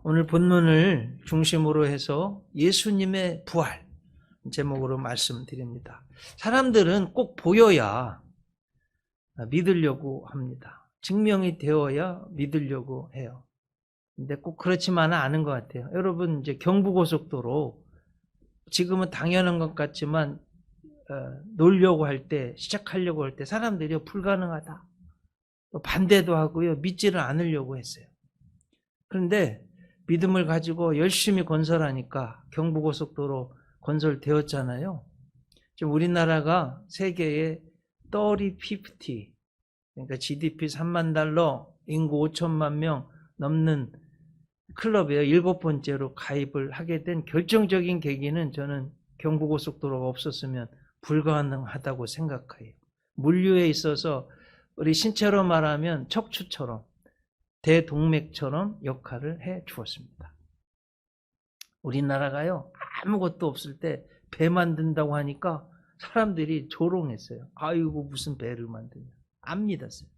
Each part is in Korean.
오늘 본문을 중심으로 해서 예수님의 부활 제목으로 말씀드립니다. 사람들은 꼭 보여야 믿으려고 합니다. 증명이 되어야 믿으려고 해요. 근데 꼭 그렇지만은 않은 것 같아요. 여러분, 이제 경부고속도로 지금은 당연한 것 같지만 놀려고 할 때, 시작하려고 할 때 사람들이 불가능하다, 반대도 하고요, 믿지를 않으려고 했어요. 그런데 믿음을 가지고 열심히 건설하니까 경부고속도로 건설되었잖아요. 지금 우리나라가 세계의 30-50, 그러니까 GDP 3만 달러, 인구 5천만 명 넘는 클럽에 7번째로 가입을 하게 된 결정적인 계기는 저는 경부고속도로가 없었으면 불가능하다고 생각해요. 물류에 있어서 우리 신체로 말하면 척추처럼, 대동맥처럼 역할을 해 주었습니다. 우리나라가요, 아무것도 없을 때 배 만든다고 하니까 사람들이 조롱했어요. 아이고, 무슨 배를 만드냐. 안 믿었어요.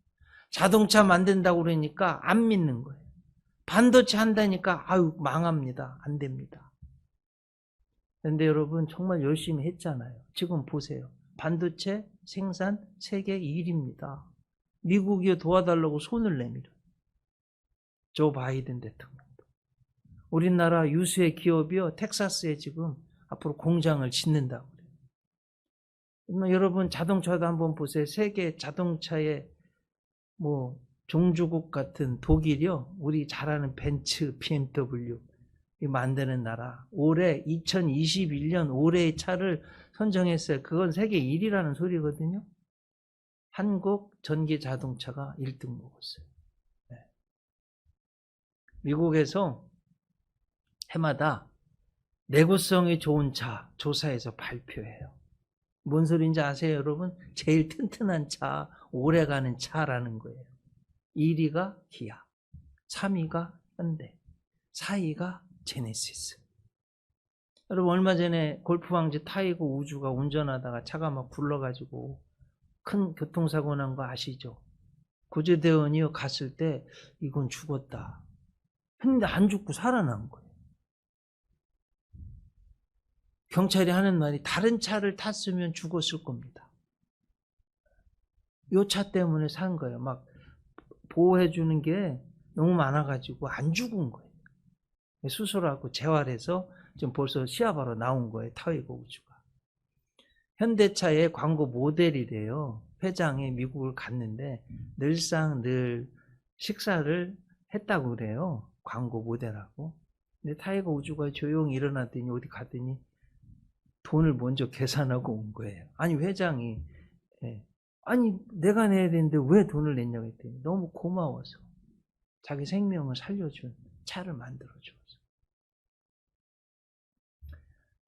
자동차 만든다고 그러니까 안 믿는 거예요. 반도체 한다니까 아유, 망합니다. 안 됩니다. 그런데 여러분, 정말 열심히 했잖아요. 지금 보세요. 반도체 생산 세계 1위입니다. 미국이 도와달라고 손을 내밀어요. 조 바이든 대통령도. 우리나라 유수의 기업이요, 텍사스에 지금 앞으로 공장을 짓는다고 그래요. 여러분, 자동차도 한번 보세요. 세계 자동차의 종주국 같은 독일이요, 우리 잘 아는 벤츠, BMW 만드는 나라. 올해 2021년 올해의 차를 선정했어요. 그건 세계 1위라는 소리거든요. 한국 전기 자동차가 1등 먹었어요. 미국에서 해마다 내구성이 좋은 차 조사해서 발표해요. 뭔 소리인지 아세요, 여러분? 제일 튼튼한 차, 오래가는 차라는 거예요. 1위가 기아, 3위가 현대, 4위가 제네시스. 여러분, 얼마 전에 골프 왕지 타이거 우즈가 운전하다가 차가 막 굴러가지고 큰 교통사고 난 거 아시죠? 구조대원이 갔을 때 이건 죽었다. 근데 안 죽고 살아난 거예요. 경찰이 하는 말이 다른 차를 탔으면 죽었을 겁니다. 이 차 때문에 산 거예요. 막 보호해주는 게 너무 많아가지고 안 죽은 거예요. 수술하고 재활해서 지금 벌써 시합하러 나온 거예요. 타이거 우즈가. 현대차의 광고 모델이래요. 회장이 미국을 갔는데 늘상 늘 식사를 했다고 그래요. 광고 모델하고. 근데 타이거 우즈가 조용히 일어났더니 어디 갔더니 돈을 먼저 계산하고 온 거예요. 아니, 회장이 아니, 내가 내야 되는데 왜 돈을 냈냐고 했더니 너무 고마워서 자기 생명을 살려준 차를 만들어줘서.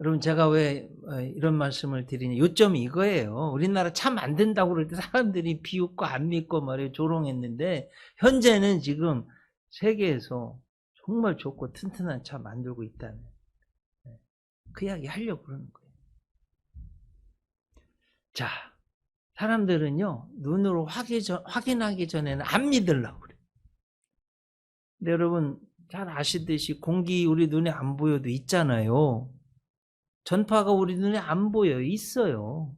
여러분, 제가 왜 이런 말씀을 드리냐, 요점이 이거예요. 우리나라 차 만든다고 그럴 때 사람들이 비웃고 안 믿고 말이에요, 조롱했는데 현재는 지금 세계에서 정말 좋고 튼튼한 차 만들고 있다는 그 이야기 하려고 그러는 거예요. 자, 사람들은요, 눈으로 확인하기 전에는 안 믿으려고 그래요. 근데 여러분, 잘 아시듯이 공기 우리 눈에 안 보여도 있잖아요. 전파가 우리 눈에 안 보여요. 있어요.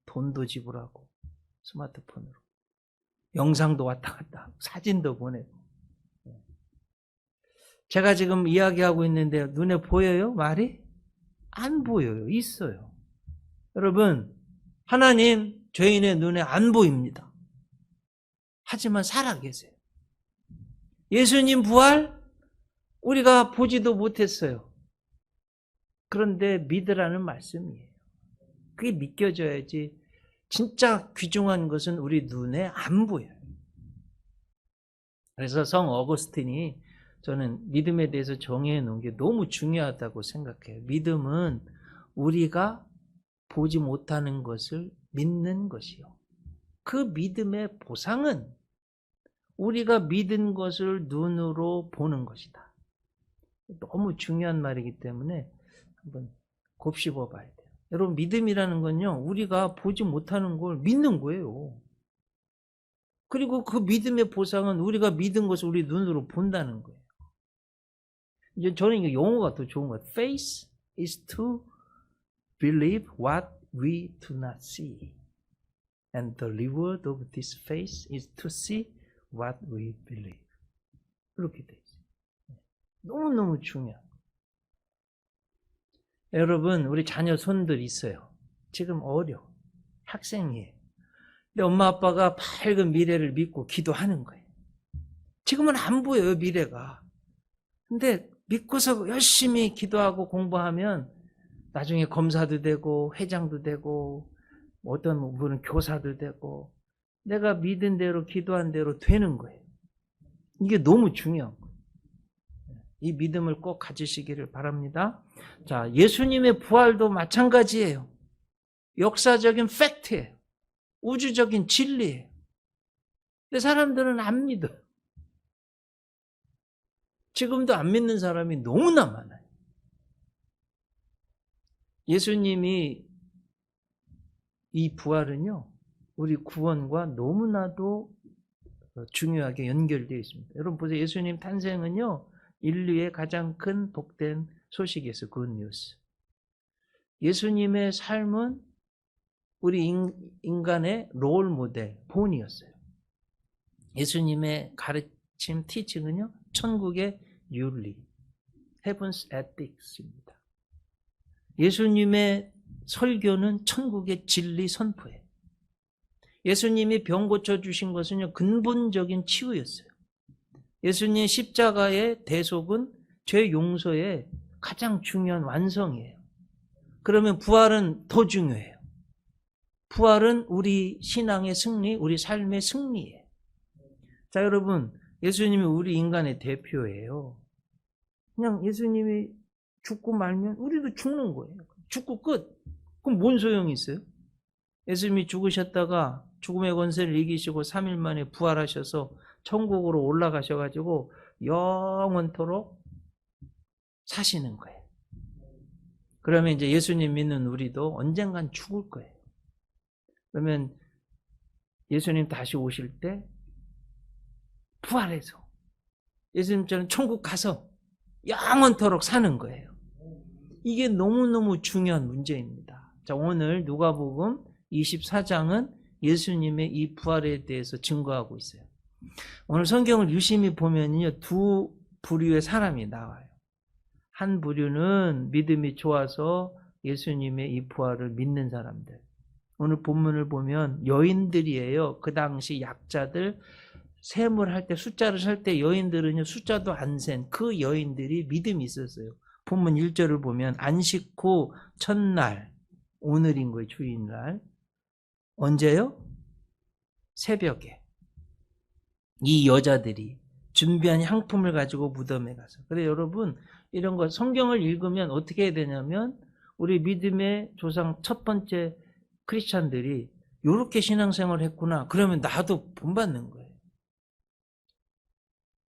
돈도 지불하고 스마트폰으로 영상도 왔다 갔다 하고 사진도 보내고. 제가 지금 이야기하고 있는데 눈에 보여요? 말이? 안 보여요. 있어요. 여러분, 하나님 죄인의 눈에 안 보입니다. 하지만 살아계세요. 예수님 부활 우리가 보지도 못했어요. 그런데 믿으라는 말씀이에요. 그게 믿겨져야지. 진짜 귀중한 것은 우리 눈에 안 보여요. 그래서 성 어거스틴이, 저는 믿음에 대해서 정의해 놓은 게 너무 중요하다고 생각해요. 믿음은 우리가 보지 못하는 것을 믿는 것이요, 그 믿음의 보상은 우리가 믿은 것을 눈으로 보는 것이다. 너무 중요한 말이기 때문에 한번 곱씹어 봐야 돼요. 여러분, 믿음이라는 건요, 우리가 보지 못하는 걸 믿는 거예요. 그리고 그 믿음의 보상은 우리가 믿은 것을 우리 눈으로 본다는 거예요. 이제 저는 이게 용어가 더 좋은 것 같아요. Faith is to believe what we do not see. And the reward of this faith is to see what we believe. 그렇게 돼 있어요. 너무너무 중요해요. 여러분, 우리 자녀 손들 있어요. 지금 어려. 학생이에요. 근데 엄마 아빠가 밝은 미래를 믿고 기도하는 거예요. 지금은 안 보여요, 미래가. 근데 믿고서 열심히 기도하고 공부하면 나중에 검사도 되고 회장도 되고 어떤 분은 교사도 되고 내가 믿은 대로 기도한 대로 되는 거예요. 이게 너무 중요한 거예요. 이 믿음을 꼭 가지시기를 바랍니다. 자, 예수님의 부활도 마찬가지예요. 역사적인 팩트예요. 우주적인 진리예요. 근데 사람들은 안 믿어요. 지금도 안 믿는 사람이 너무나 많아요. 예수님이 이 부활은요, 우리 구원과 너무나도 중요하게 연결되어 있습니다. 여러분 보세요. 예수님 탄생은요, 인류의 가장 큰 복된 소식이었어요. 굿뉴스. 예수님의 삶은 우리 인간의 롤 모델, 본이었어요. 예수님의 가르침, 티칭은요, 천국의 윤리, Heaven's Ethics입니다. 예수님의 설교는 천국의 진리 선포예요. 예수님이 병 고쳐주신 것은요, 근본적인 치유였어요. 예수님 십자가의 대속은 죄 용서의 가장 중요한 완성이에요. 그러면 부활은 더 중요해요. 부활은 우리 신앙의 승리, 우리 삶의 승리예요. 자, 여러분, 예수님이 우리 인간의 대표예요. 그냥 예수님이 죽고 말면 우리도 죽는 거예요. 죽고 끝. 그럼 뭔 소용이 있어요? 예수님이 죽으셨다가 죽음의 권세를 이기시고 3일 만에 부활하셔서 천국으로 올라가셔가지고 영원토록 사시는 거예요. 그러면 이제 예수님 믿는 우리도 언젠간 죽을 거예요. 그러면 예수님 다시 오실 때 부활해서 예수님처럼 천국 가서 영원토록 사는 거예요. 이게 너무너무 중요한 문제입니다. 자, 오늘 누가복음 24장은 예수님의 이 부활에 대해서 증거하고 있어요. 오늘 성경을 유심히 보면요, 두 부류의 사람이 나와요. 한 부류는 믿음이 좋아서 예수님의 이 부활을 믿는 사람들. 오늘 본문을 보면 여인들이에요. 그 당시 약자들, 세물할 때, 숫자를 살 때 여인들은요, 숫자도 안 센 그 여인들이 믿음이 있었어요. 본문 1절을 보면 안식 후 첫날, 오늘인 거예요, 주일날. 언제요? 새벽에. 이 여자들이 준비한 향품을 가지고 무덤에 가서. 그래, 여러분, 이런 거 성경을 읽으면 어떻게 해야 되냐면, 우리 믿음의 조상 첫 번째 크리스찬들이 이렇게 신앙생활을 했구나. 그러면 나도 본받는 거예요.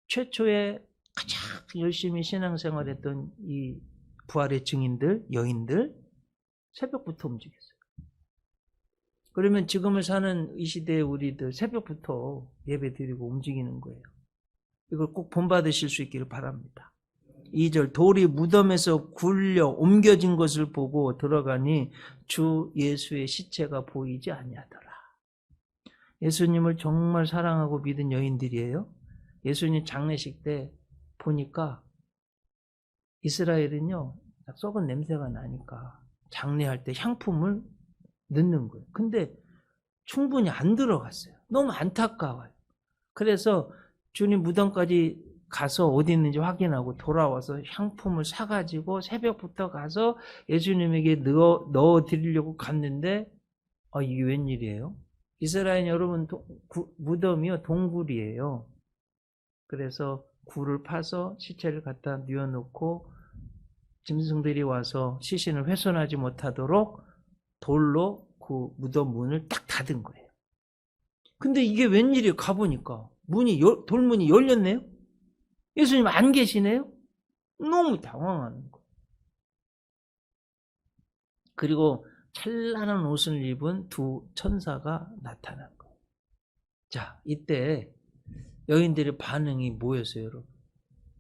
최초에 가장 열심히 신앙생활했던 이 부활의 증인들, 여인들, 새벽부터 움직였어요. 그러면 지금을 사는 이 시대의 우리들 새벽부터 예배 드리고 움직이는 거예요. 이걸 꼭 본받으실 수 있기를 바랍니다. 2절, 돌이 무덤에서 굴려 옮겨진 것을 보고 들어가니 주 예수의 시체가 보이지 아니하더라. 예수님을 정말 사랑하고 믿은 여인들이에요. 예수님 장례식 때 보니까 이스라엘은요, 썩은 냄새가 나니까 장례할 때 향품을 넣는 거예요. 근데 충분히 안 들어갔어요. 너무 안타까워요. 그래서 주님 무덤까지 가서 어디 있는지 확인하고 돌아와서 향품을 사가지고 새벽부터 가서 예수님에게 넣어 드리려고 갔는데, 이게 웬일이에요? 이스라엘 여러분, 무덤이요, 동굴이에요. 그래서 굴을 파서 시체를 갖다 뉘어놓고 짐승들이 와서 시신을 훼손하지 못하도록 돌로 그 무덤 문을 딱 닫은 거예요. 근데 이게 웬일이에요? 가보니까 돌문이 열렸네요? 예수님 안 계시네요? 너무 당황하는 거예요. 그리고 찬란한 옷을 입은 두 천사가 나타난 거예요. 자, 이때 여인들의 반응이 뭐였어요, 여러분?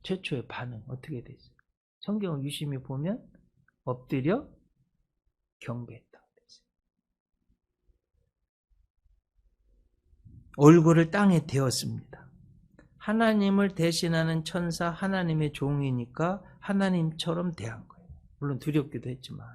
최초의 반응 어떻게 됐어요? 성경을 유심히 보면 엎드려 경배했다고 됐어요. 얼굴을 땅에 대었습니다. 하나님을 대신하는 천사, 하나님의 종이니까 하나님처럼 대한 거예요. 물론 두렵기도 했지만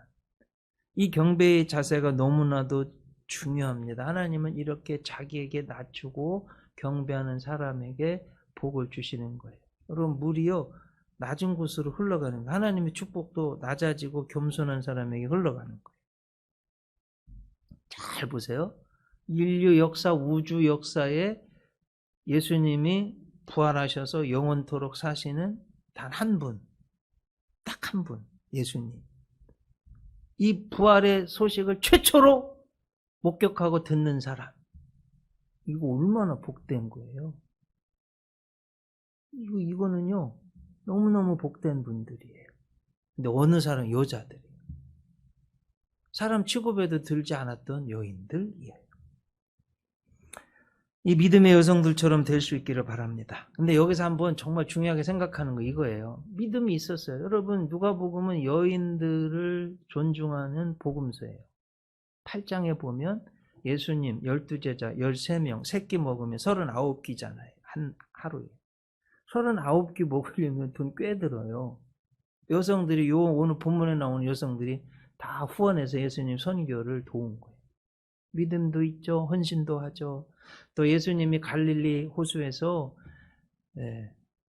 이 경배의 자세가 너무나도 중요합니다. 하나님은 이렇게 자기에게 낮추고 경배하는 사람에게 복을 주시는 거예요. 여러분, 물이요 낮은 곳으로 흘러가는 거예요. 하나님의 축복도 낮아지고 겸손한 사람에게 흘러가는 거예요. 잘 보세요. 인류 역사, 우주 역사에 예수님이 부활하셔서 영원토록 사시는 단 한 분, 딱 한 분, 예수님. 이 부활의 소식을 최초로 목격하고 듣는 사람, 이거 얼마나 복된 거예요. 이거는요 너무너무 복된 분들이에요. 근데 어느 사람, 여자들이에요. 사람 취급에도 들지 않았던 여인들이에요. 이 믿음의 여성들처럼 될 수 있기를 바랍니다. 근데 여기서 한번 정말 중요하게 생각하는 거 이거예요. 믿음이 있었어요. 여러분, 누가복음은 여인들을 존중하는 복음서예요. 8장에 보면 예수님 12제자 13명 새끼 먹으면 39끼잖아요. 한 하루에. 39끼 먹으려면 돈 꽤 들어요. 여성들이 오늘 본문에 나오는 여성들이 다 후원해서 예수님 선교를 도운 거예요. 믿음도 있죠. 헌신도 하죠. 또 예수님이 갈릴리 호수에서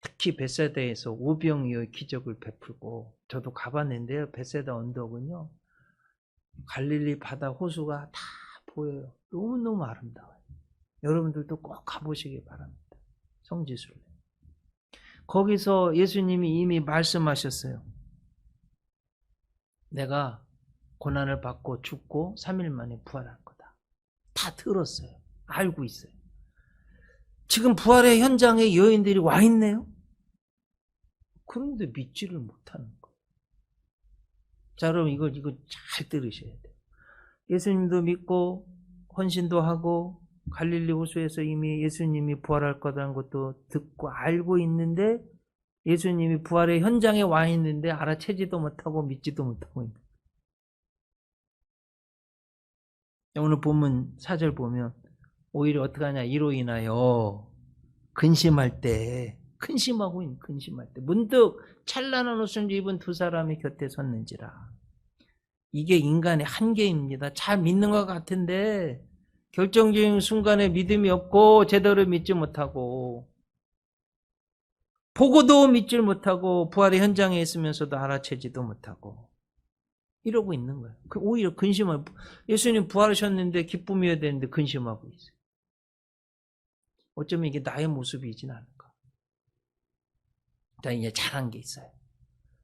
특히 벳세다에서 오병이어의 기적을 베풀고, 저도 가봤는데요. 벳세다 언덕은요 갈릴리 바다 호수가 다 보여요. 너무너무 아름다워요. 여러분들도 꼭 가보시기 바랍니다. 성지순례. 거기서 예수님이 이미 말씀하셨어요. 내가 고난을 받고 죽고 3일 만에 부활할 거다. 다 들었어요. 알고 있어요. 지금 부활의 현장에 여인들이 와 있네요. 그런데 믿지를 못하는 거예요. 자, 여러분 이거 잘 들으셔야 돼요. 예수님도 믿고 헌신도 하고 갈릴리 호수에서 이미 예수님이 부활할 거라는 것도 듣고 알고 있는데, 예수님이 부활의 현장에 와 있는데 알아채지도 못하고 믿지도 못하고 있는 거예요. 오늘 본문 4절 보면 오히려 어떻게 하냐, 이로 인하여 근심할 때 문득 찬란한 옷을 입은 두 사람이 곁에 섰는지라. 이게 인간의 한계입니다. 잘 믿는 것 같은데 결정적인 순간에 믿음이 없고 제대로 믿지 못하고, 보고도 믿지 못하고, 부활의 현장에 있으면서도 알아채지도 못하고 이러고 있는 거예요. 오히려 근심하고, 예수님 부활하셨는데 기쁨이어야 되는데 근심하고 있어요. 어쩌면 이게 나의 모습이진 않을까. 자, 이제 잘한 게 있어요.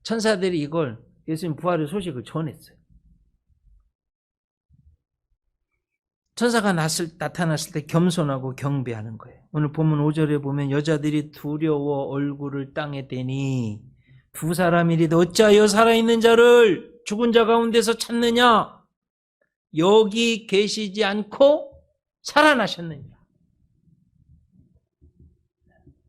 천사들이 이걸 예수님 부활의 소식을 전했어요. 천사가 나타났을 때 겸손하고 경배하는 거예요. 오늘 본문 5절에 보면 여자들이 두려워 얼굴을 땅에 대니 두 사람이리되 어찌하여 살아있는 자를 죽은 자 가운데서 찾느냐? 여기 계시지 않고 살아나셨느냐?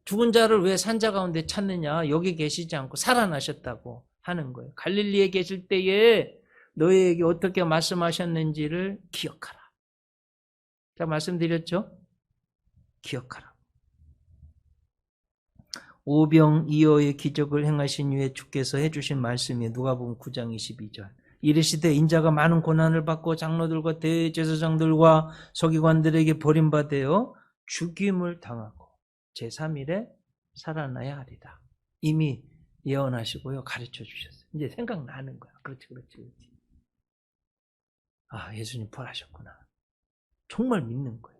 죽은 자를 왜 산자 가운데 찾느냐? 여기 계시지 않고 살아나셨다고 하는 거예요. 갈릴리에 계실 때에 너희에게 어떻게 말씀하셨는지를 기억하라. 자, 말씀드렸죠? 기억하라. 오병이어의 기적을 행하신 후에 주께서 해주신 말씀이 누가복음 9장 22절. 이르시되 인자가 많은 고난을 받고 장로들과 대제사장들과 서기관들에게 버림받아 죽임을 당하고 제3일에 살아나야 하리라. 이미 예언하시고요, 가르쳐 주셨어요. 이제 생각나는 거야. 그렇지. 아, 예수님 부활하셨구나. 정말 믿는 거예요.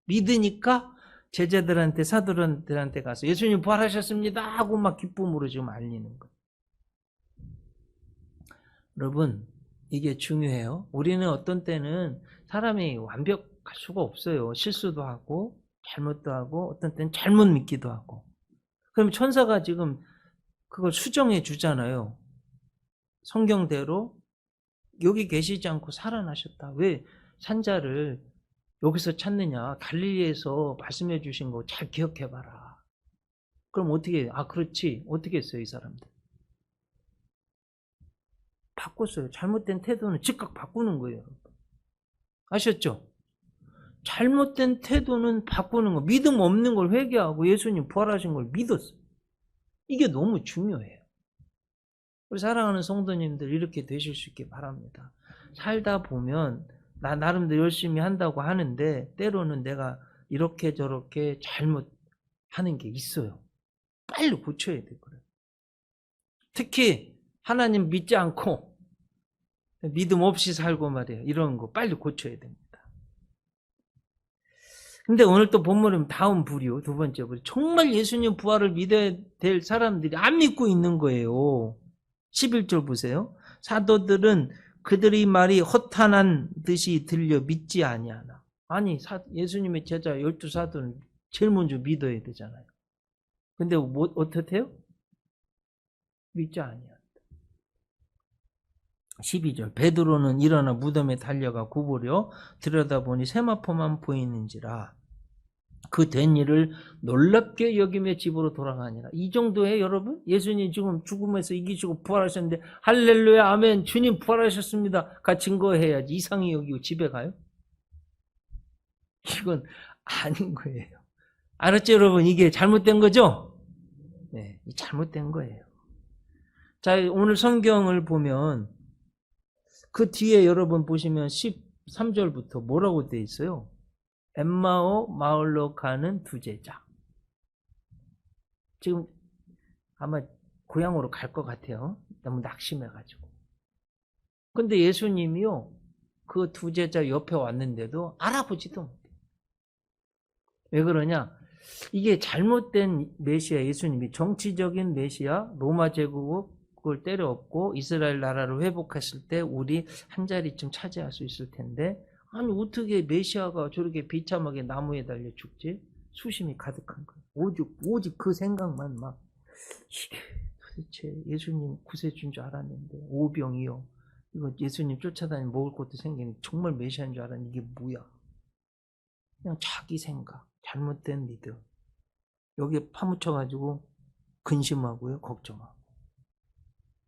믿으니까 제자들한테, 사도들한테 가서 예수님 부활하셨습니다 하고 막 기쁨으로 지금 알리는 거예요. 여러분, 이게 중요해요. 우리는 어떤 때는 사람이 완벽할 수가 없어요. 실수도 하고 잘못도 하고 어떤 때는 잘못 믿기도 하고. 그럼 천사가 지금 그걸 수정해 주잖아요. 성경대로 여기 계시지 않고 살아나셨다. 왜 산자를 여기서 찾느냐? 갈릴리에서 말씀해 주신 거 잘 기억해봐라. 그럼 어떻게 해요? 아, 그렇지. 어떻게 했어요, 이 사람들? 바꿨어요. 잘못된 태도는 즉각 바꾸는 거예요. 아셨죠? 잘못된 태도는 바꾸는 거. 믿음 없는 걸 회개하고 예수님 부활하신 걸 믿었어요. 이게 너무 중요해요. 우리 사랑하는 성도님들 이렇게 되실 수 있게 바랍니다. 살다 보면 나 나름대로 열심히 한다고 하는데 때로는 내가 이렇게 저렇게 잘못하는 게 있어요. 빨리 고쳐야 돼요. 특히 하나님 믿지 않고 믿음 없이 살고 말이에요. 이런 거 빨리 고쳐야 됩니다. 근데 오늘 또 본문은 다음 부류, 두 번째 부류. 정말 예수님 부활을 믿어야 될 사람들이 안 믿고 있는 거예요. 11절 보세요. 사도들은 그들의 말이 허탄한 듯이 들려 믿지 아니하나. 아니, 예수님의 제자 12사도는 제일 먼저 믿어야 되잖아요. 근데 뭐 어떻게 해요? 믿지 아니한다. 12절. 베드로는 일어나 무덤에 달려가 굽으려 들여다보니 세마포만 보이는지라. 그 된 일을 놀랍게 여기며 집으로 돌아가니라. 이 정도에 여러분, 예수님 지금 죽음에서 이기시고 부활하셨는데 할렐루야 아멘 주님 부활하셨습니다 가 증거해야지 이상히 여기고 집에 가요? 이건 아닌 거예요. 알았죠 여러분? 이게 잘못된 거죠? 네, 잘못된 거예요. 자, 오늘 성경을 보면 그 뒤에 여러분 보시면 13절부터 뭐라고 돼 있어요? 엠마오 마을로 가는 두 제자. 지금 아마 고향으로 갈 것 같아요. 너무 낙심해가지고. 근데 예수님이요, 그 두 제자 옆에 왔는데도 알아보지도 못해요. 왜 그러냐? 이게 잘못된 메시아 예수님이 정치적인 메시아 로마 제국을 때려엎고 이스라엘 나라를 회복했을 때 우리 한 자리쯤 차지할 수 있을 텐데 아니 어떻게 메시아가 저렇게 비참하게 나무에 달려 죽지? 수심이 가득한 거예요. 오직 그 생각만 막 이게 도대체 예수님 구세주인 줄 알았는데 오병이요. 이거 예수님 쫓아다니면 먹을 것도 생기는 정말 메시아인 줄 알았는데 이게 뭐야. 그냥 자기 생각, 잘못된 믿음. 여기에 파묻혀가지고 근심하고요, 걱정하고.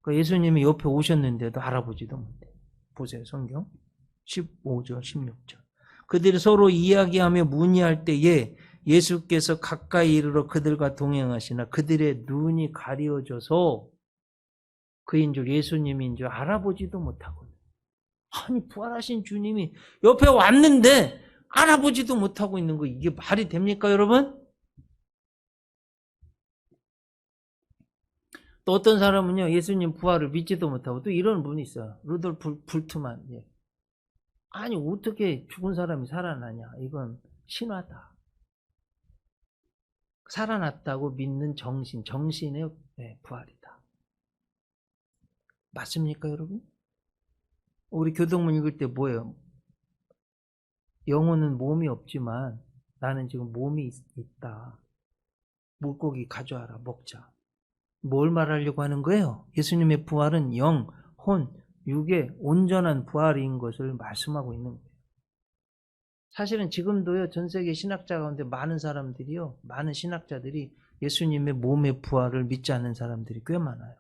그러니까 예수님이 옆에 오셨는데도 알아보지도 못해. 보세요, 성경. 15절, 16절. 그들이 서로 이야기하며 문의할 때에 예수께서 가까이 이르러 그들과 동행하시나 그들의 눈이 가려져서 그인 줄 예수님인 줄 알아보지도 못하고. 아니 부활하신 주님이 옆에 왔는데 알아보지도 못하고 있는 거 이게 말이 됩니까 여러분? 또 어떤 사람은요 예수님 부활을 믿지도 못하고 또 이런 분이 있어요. 루돌프 불트만. 예. 아니 어떻게 죽은 사람이 살아나냐. 이건 신화다. 살아났다고 믿는 정신의 부활이다. 맞습니까 여러분? 우리 교동문 읽을 때 뭐예요? 영혼은 몸이 없지만 나는 지금 몸이 있다. 물고기 가져와라 먹자. 뭘 말하려고 하는 거예요? 예수님의 부활은 영, 혼, 육의 온전한 부활인 것을 말씀하고 있는 거예요. 사실은 지금도요 전 세계 신학자 가운데 많은 사람들이요 많은 신학자들이 예수님의 몸의 부활을 믿지 않는 사람들이 꽤 많아요.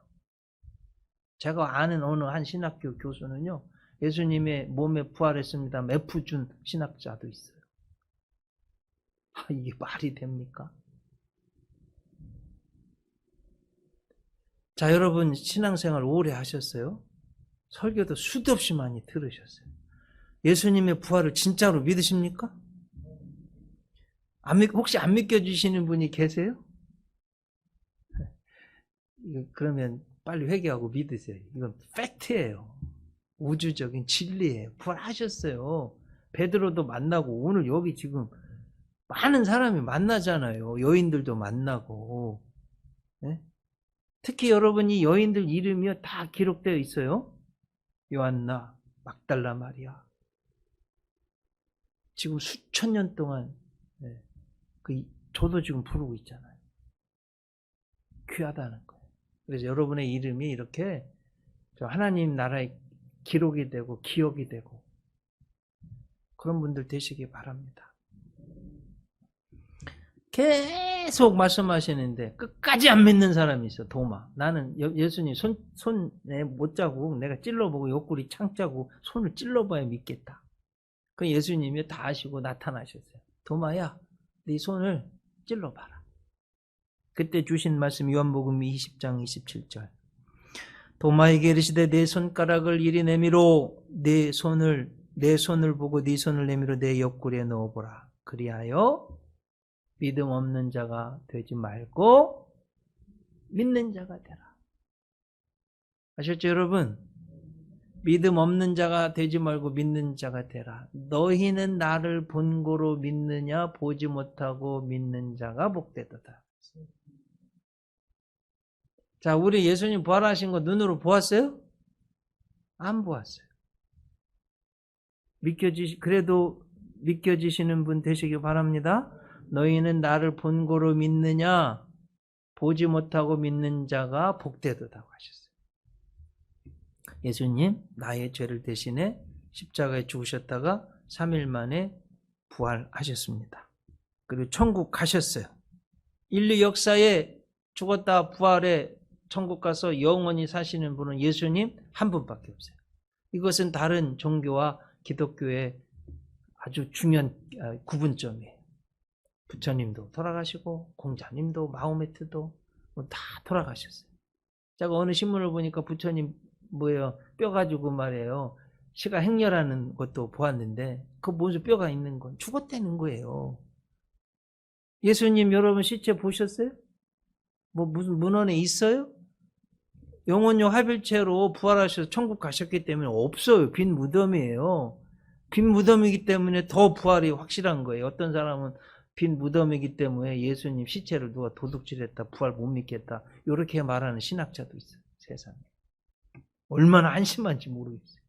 제가 아는 어느 한 신학교 교수는요 예수님의 몸에 부활했습니다. F준 신학자도 있어요. 이게 말이 됩니까? 자, 여러분 신앙생활 오래 하셨어요? 설교도 수도 없이 많이 들으셨어요. 예수님의 부활을 진짜로 믿으십니까? 혹시 안 믿겨주시는 분이 계세요? 그러면 빨리 회개하고 믿으세요. 이건 팩트예요. 우주적인 진리예요. 부활하셨어요. 베드로도 만나고 오늘 여기 지금 많은 사람이 만나잖아요. 여인들도 만나고. 네? 특히 여러분이 여인들 이름이 다 기록되어 있어요. 요한나, 막달라 마리아. 지금 수천 년 동안 저도 지금 부르고 있잖아요. 귀하다는 거예요. 그래서 여러분의 이름이 이렇게 하나님 나라에 기록이 되고 기억이 되고 그런 분들 되시기 바랍니다. 계속 말씀하시는데 끝까지 안 믿는 사람이 있어. 도마. 나는 예수님 손에 못 자고 내가 찔러보고 옆구리 창 짜고 손을 찔러봐야 믿겠다. 그 예수님이 다 아시고 나타나셨어요. 도마야, 네 손을 찔러봐라. 그때 주신 말씀 요한복음 20장 27절. 도마에게 이르시되 내 손가락을 이리 내밀어 내 손을 보고 네 손을 내밀어 내 옆구리에 넣어보라. 그리하여 믿음 없는 자가 되지 말고 믿는 자가 되라. 아셨죠, 여러분? 믿음 없는 자가 되지 말고 믿는 자가 되라. 너희는 나를 본고로 믿느냐? 보지 못하고 믿는 자가 복되도다. 자, 우리 예수님 부활하신 거 눈으로 보았어요? 안 보았어요. 그래도 믿겨지시는 분 되시기 바랍니다. 너희는 나를 본고로 믿느냐? 보지 못하고 믿는 자가 복되도다고 하셨어요. 예수님 나의 죄를 대신해 십자가에 죽으셨다가 3일 만에 부활하셨습니다. 그리고 천국 가셨어요. 인류 역사에 죽었다 부활해 천국 가서 영원히 사시는 분은 예수님 한 분밖에 없어요. 이것은 다른 종교와 기독교의 아주 중요한 구분점이에요. 부처님도 돌아가시고 공자님도 마호메트도 다 돌아가셨어요. 제가 어느 신문을 보니까 부처님 뼈 가지고 말이에요. 시가 행렬하는 것도 보았는데 그 무슨 뼈가 있는 건 죽었다는 거예요. 예수님 여러분 시체 보셨어요? 무슨 문헌에 있어요? 영혼용 합일체로 부활하셔서 천국 가셨기 때문에 없어요. 빈 무덤이에요. 빈 무덤이기 때문에 더 부활이 확실한 거예요. 어떤 사람은 빈 무덤이기 때문에 예수님 시체를 누가 도둑질했다, 부활 못 믿겠다, 이렇게 말하는 신학자도 있어요. 세상에. 얼마나 한심한지 모르겠어요.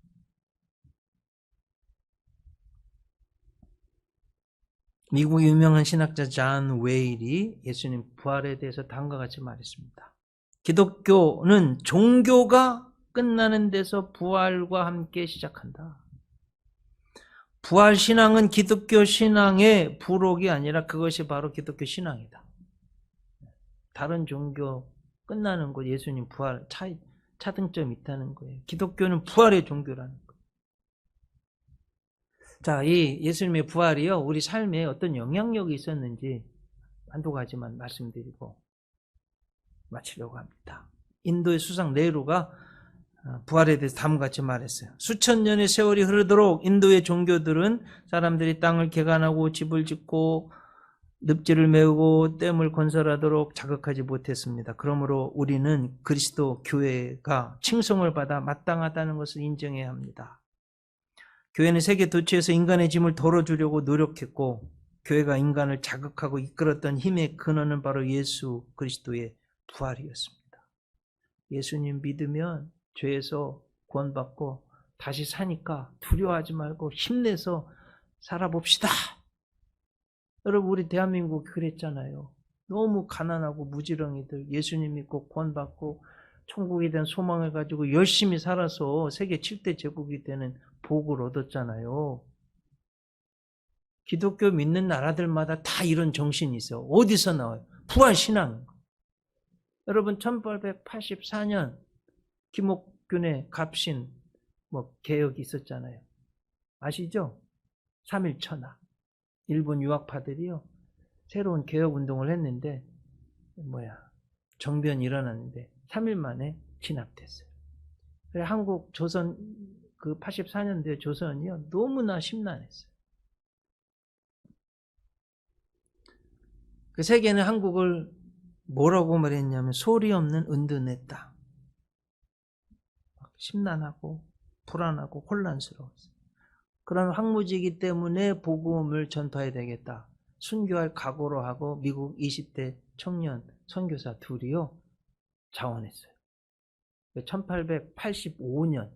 미국의 유명한 신학자 존 웨일이 예수님 부활에 대해서 다음과 같이 말했습니다. 기독교는 종교가 끝나는 데서 부활과 함께 시작한다. 부활 신앙은 기독교 신앙의 부록이 아니라 그것이 바로 기독교 신앙이다. 다른 종교 끝나는 것, 예수님 부활 차등점이 있다는 거예요. 기독교는 부활의 종교라는 거예요. 자, 이 예수님의 부활이요, 우리 삶에 어떤 영향력이 있었는지 한두 가지만 말씀드리고 마치려고 합니다. 인도의 수상 네루가 부활에 대해서 다음과 같이 말했어요. 수천 년의 세월이 흐르도록 인도의 종교들은 사람들이 땅을 개간하고 집을 짓고 늪지를 메우고 댐을 건설하도록 자극하지 못했습니다. 그러므로 우리는 그리스도 교회가 칭송을 받아 마땅하다는 것을 인정해야 합니다. 교회는 세계 도처에서 인간의 짐을 덜어주려고 노력했고 교회가 인간을 자극하고 이끌었던 힘의 근원은 바로 예수 그리스도의 부활이었습니다. 예수님 믿으면 죄에서 구원받고 다시 사니까 두려워하지 말고 힘내서 살아봅시다. 여러분, 우리 대한민국 그랬잖아요. 너무 가난하고 무지렁이들 예수님 믿고 구원받고 천국에 대한 소망을 가지고 열심히 살아서 세계 7대 제국이 되는 복을 얻었잖아요. 기독교 믿는 나라들마다 다 이런 정신이 있어요. 어디서 나와요? 부활신앙. 여러분 1884년 김옥균의 갑신 개혁이 있었잖아요. 아시죠? 3.1 천하. 일본 유학파들이요, 새로운 개혁 운동을 했는데 정변이 일어났는데 3일 만에 진압됐어요. 그래서 한국 조선 그 84년도에 조선이요 너무나 심란했어요. 그 세계는 한국을 뭐라고 말했냐면 소리 없는 은둔의 땅. 심란하고 불안하고 혼란스러웠어요. 그런 황무지이기 때문에 복음을 전파해야 되겠다. 순교할 각오로 하고 미국 20대 청년 선교사 둘이요 자원했어요. 1885년,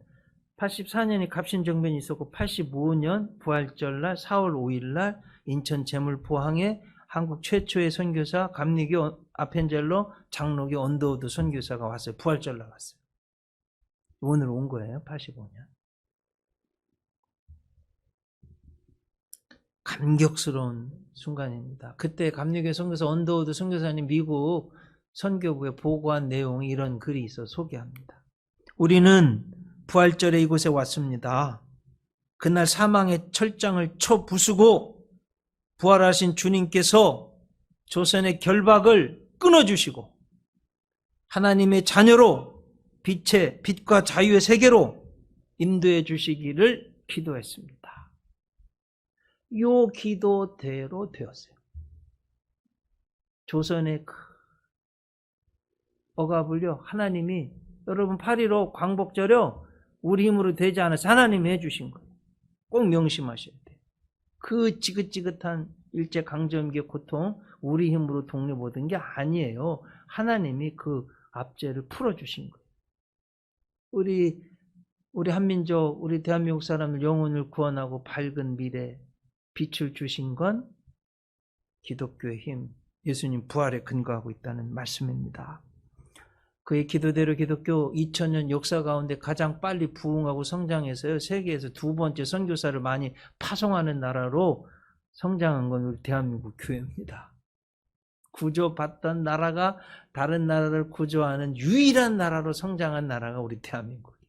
84년이 갑신정변이 있었고 85년 부활절날 4월 5일날 인천 제물포항에 한국 최초의 선교사 감리교 아펜젤로 장로교 언더우드 선교사가 왔어요. 부활절날 왔어요. 오늘 온 거예요. 85년. 감격스러운 순간입니다. 그때 감리교회 선교사 언더우드 선교사님 미국 선교부에 보고한 내용이 이런 글이 있어 소개합니다. 우리는 부활절에 이곳에 왔습니다. 그날 사망의 철장을 쳐 부수고 부활하신 주님께서 조선의 결박을 끊어주시고 하나님의 자녀로 빛과 자유의 세계로 인도해 주시기를 기도했습니다. 요 기도대로 되었어요. 조선의 그 억압을요, 하나님이, 여러분 8.15 광복절요, 우리 힘으로 되지 않아서 하나님이 해주신 거예요. 꼭 명심하셔야 돼요. 그 지긋지긋한 일제강점기의 고통, 우리 힘으로 독립 얻은 게 아니에요. 하나님이 그 압제를 풀어주신 거예요. 우리 한민족, 우리 대한민국 사람들 영혼을 구원하고 밝은 미래, 빛을 주신 건 기독교의 힘, 예수님 부활에 근거하고 있다는 말씀입니다. 그의 기도대로 기독교 2000년 역사 가운데 가장 빨리 부흥하고 성장해서요, 세계에서 두 번째 선교사를 많이 파송하는 나라로 성장한 건 우리 대한민국 교회입니다. 구조받던 나라가 다른 나라를 구조하는 유일한 나라로 성장한 나라가 우리 대한민국이에요.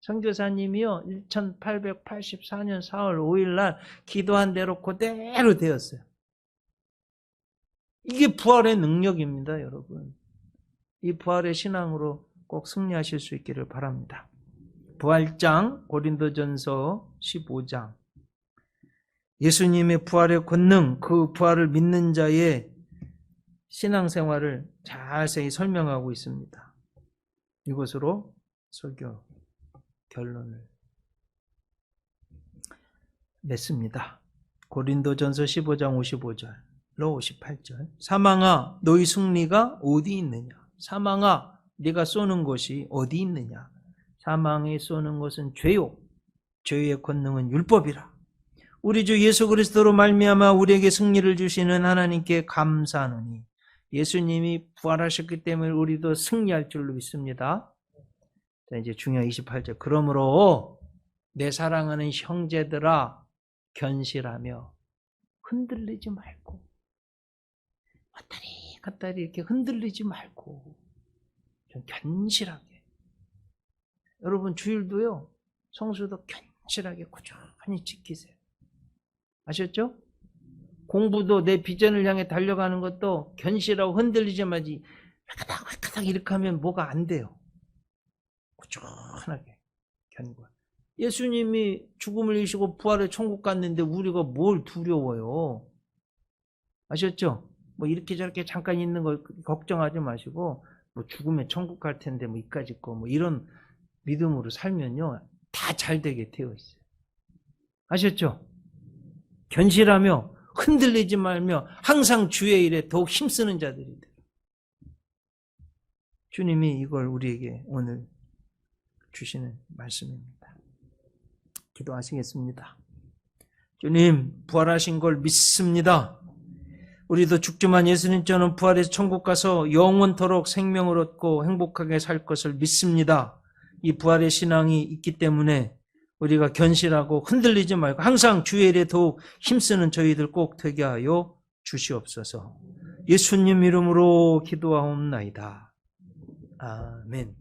선교사님이요, 1884년 4월 5일 날 기도한 대로 그대로 되었어요. 이게 부활의 능력입니다, 여러분. 이 부활의 신앙으로 꼭 승리하실 수 있기를 바랍니다. 부활장, 고린도전서 15장. 예수님의 부활의 권능, 그 부활을 믿는 자의 신앙생활을 자세히 설명하고 있습니다. 이것으로 설교 결론을 맺습니다. 고린도전서 15장 55절로 58절. 사망아, 너희 승리가 어디 있느냐? 사망아, 네가 쏘는 곳이 어디 있느냐? 사망이 쏘는 것은 죄요, 죄의 권능은 율법이라. 우리 주 예수 그리스도로 말미암아 우리에게 승리를 주시는 하나님께 감사하노니, 예수님이 부활하셨기 때문에 우리도 승리할 줄로 믿습니다. 자, 이제 중요한 28절. 그러므로 내 사랑하는 형제들아, 견실하며 흔들리지 말고, 왔다리 갔다리 이렇게 흔들리지 말고 좀 견실하게. 여러분 주일도요, 성수도 견실하게 꾸준히 지키세요. 아셨죠? 공부도 내 비전을 향해 달려가는 것도 견실하고 흔들리지 말지. 획가닥 이렇게 하면 뭐가 안 돼요. 꾸준하게 견고. 예수님이 죽음을 이기시고 부활의 천국 갔는데 우리가 뭘 두려워요? 아셨죠? 뭐 이렇게 저렇게 잠깐 있는 걸 걱정하지 마시고, 뭐 죽으면 천국 갈 텐데 뭐 이까짓 거 뭐 이런 믿음으로 살면요, 다 잘 되게 되어 있어요. 아셨죠? 견실하며 흔들리지 말며 항상 주의 일에 더욱 힘쓰는 자들이 돼요. 주님이 이걸 우리에게 오늘 주시는 말씀입니다. 기도하시겠습니다. 주님, 부활하신 걸 믿습니다. 우리도 죽지만 예수님처럼 부활해서 천국 가서 영원토록 생명을 얻고 행복하게 살 것을 믿습니다. 이 부활의 신앙이 있기 때문에 우리가 견실하고 흔들리지 말고 항상 주의 일에 더욱 힘쓰는 저희들 꼭 되게 하여 주시옵소서. 예수님 이름으로 기도하옵나이다. 아멘.